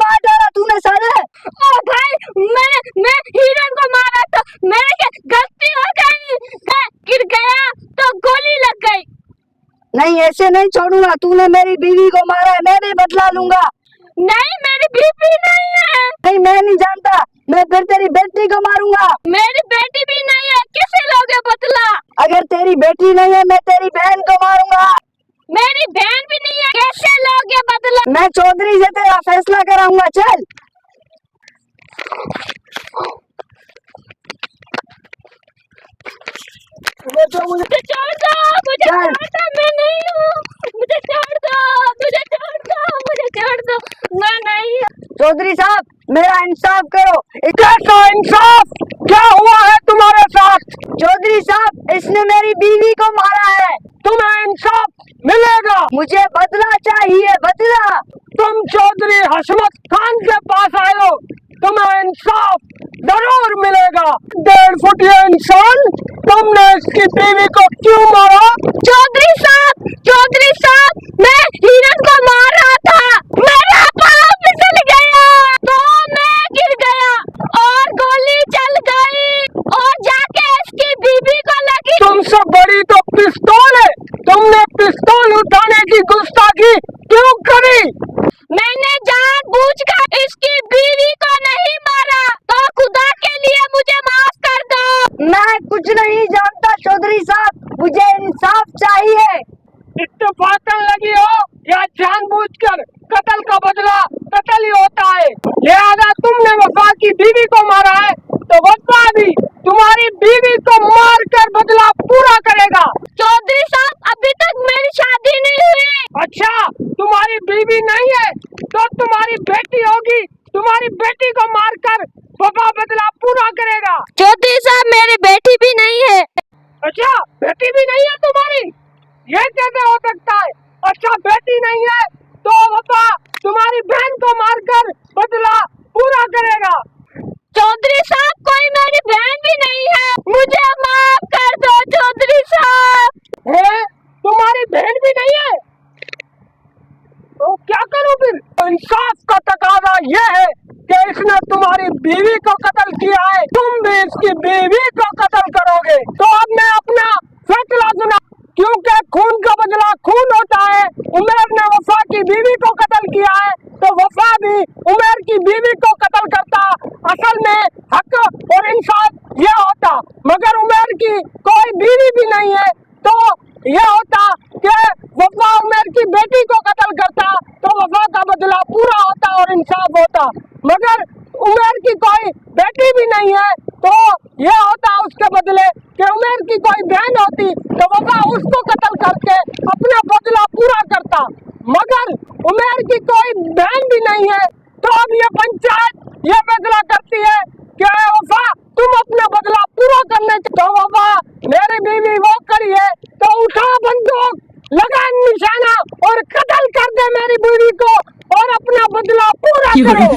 मार डाला तूने साले। ओ भाई मैं हिरन को मारा तो मेरे क्या गलती हो गई, गिर गया तो गोली लग गई। नहीं ऐसे नहीं छोड़ूंगा, तूने मेरी बीवी को मारा है, मैं भी बदला लूंगा। नहीं मेरी बीवी नहीं है। नहीं मैं नहीं जानता, मैं फिर तेरी बेटी को मारूंगा। मेरी बेटी भी नहीं है, किसे लोगे बदला? अगर तेरी बेटी नहीं है मैं तेरी बहन को मारूंगा। मेरी बहन भी नहीं है, कैसे लोगे बदला? मैं चौधरी से तेरा फैसला कराऊंगा, चल। मुझे छोड़ दो, मुझे छोड़ दो, मैं नहीं हूँ। मुझे छोड़ दो, मुझे छोड़ दो, मुझे छोड़ दो, मैं नहीं हूँ। चौधरी साहब मेरा इंसाफ करो। कैसा इंसाफ? क्या हुआ है तुम्हारे साथ? चौधरी साहब इसने मेरी बीवी को मारा है। तुम्हें इंसाफ मिलेगा। मुझे बदला चाहिए, बदला। तुम चौधरी हशमत खान के पास आए हो, तुम्हें इंसाफ जरूर मिलेगा। 1.5 फुटिया इंसान, तुमने इसकी बीवी को क्यों मारा? चौधरी साहब मैं हिरन को मार रहा था, मेरा पाँव फिसल गया तो मैं गिर गया और गोली चल गई और जाके इसकी बीवी को लगी। तुमसे बड़ी तो पिस्तौल है, तुमने पिस्तौल उठाने की गुस्ताखी क्यों करी? मैंने जानबूझकर इसकी बीवी को नहीं मारा, तो खुदा के लिए मुझे माफ कर दो। मैं कुछ नहीं जानता चौधरी साहब, मुझे इंसाफ चाहिए। इत्तेफाकन लगी हो या जानबूझकर, कत्ल का बदला कत्ल ही होता है। लिहाजा तुमने वफा की बीवी को मारा है तो वफा भी तुम्हारी बीवी को मार कर बदला पूरा करेगा। चौधरी साहब अभी तक मेरी शादी नहीं हुई। अच्छा तुम्हारी बीवी नहीं है तो तुम्हारी बेटी होगी, तुम्हारी बेटी को मारकर वफा बदला पूरा करेगा। चौधरी साहब मेरी बेटी भी नहीं है। अच्छा बेटी भी नहीं है तुम्हारी, ये कैसे हो सकता है? अच्छा बेटी नहीं है तो वफा तुम्हारी बहन को मारकर बदला पूरा करेगा। चौधरी साहब कोई मेरी बहन भी नहीं है, मुझे माफ कर दो चौधरी साहब। है तुम्हारी बहन भी नहीं है तो क्या करूं फिर? इंसाफ का तकाजा ये है कि इसने तुम्हारी बीवी को कत्ल किया है, तुम भी इसकी बीवी को कत्ल करोगे। तो अब मैं अपना फैसला सुना, क्योंकि खून का बदला खून होता है। उमर ने वफा की बीवी को कत्ल किया है तो वफा भी उमर की बीवी को कत्ल करता। असल में हक और इंसाफ ये होता, मगर उमर की कोई बीवी भी नहीं है तो ये होता कि वफा उमर की बेटी को कत्ल करता तो वफा का बदला पूरा होता और इंसाफ होता। मगर उमर की कोई बेटी भी नहीं है तो ये होता उसके बदले कि उमर की कोई बहन होती तो वफा उसको कत्ल करके अपना बदला पूरा करता। मगर उमर की कोई बहन भी नहीं है तो अब ये पंचायत ये फैसला करती है कि वफा तुम अपना बदला पूरा करने। तो वफा मेरी बीवी वो करी है तो उठा बंदूक, लगा निशाना और कत्ल कर दे मेरी बीवी को और अपना बदला पूरा करो।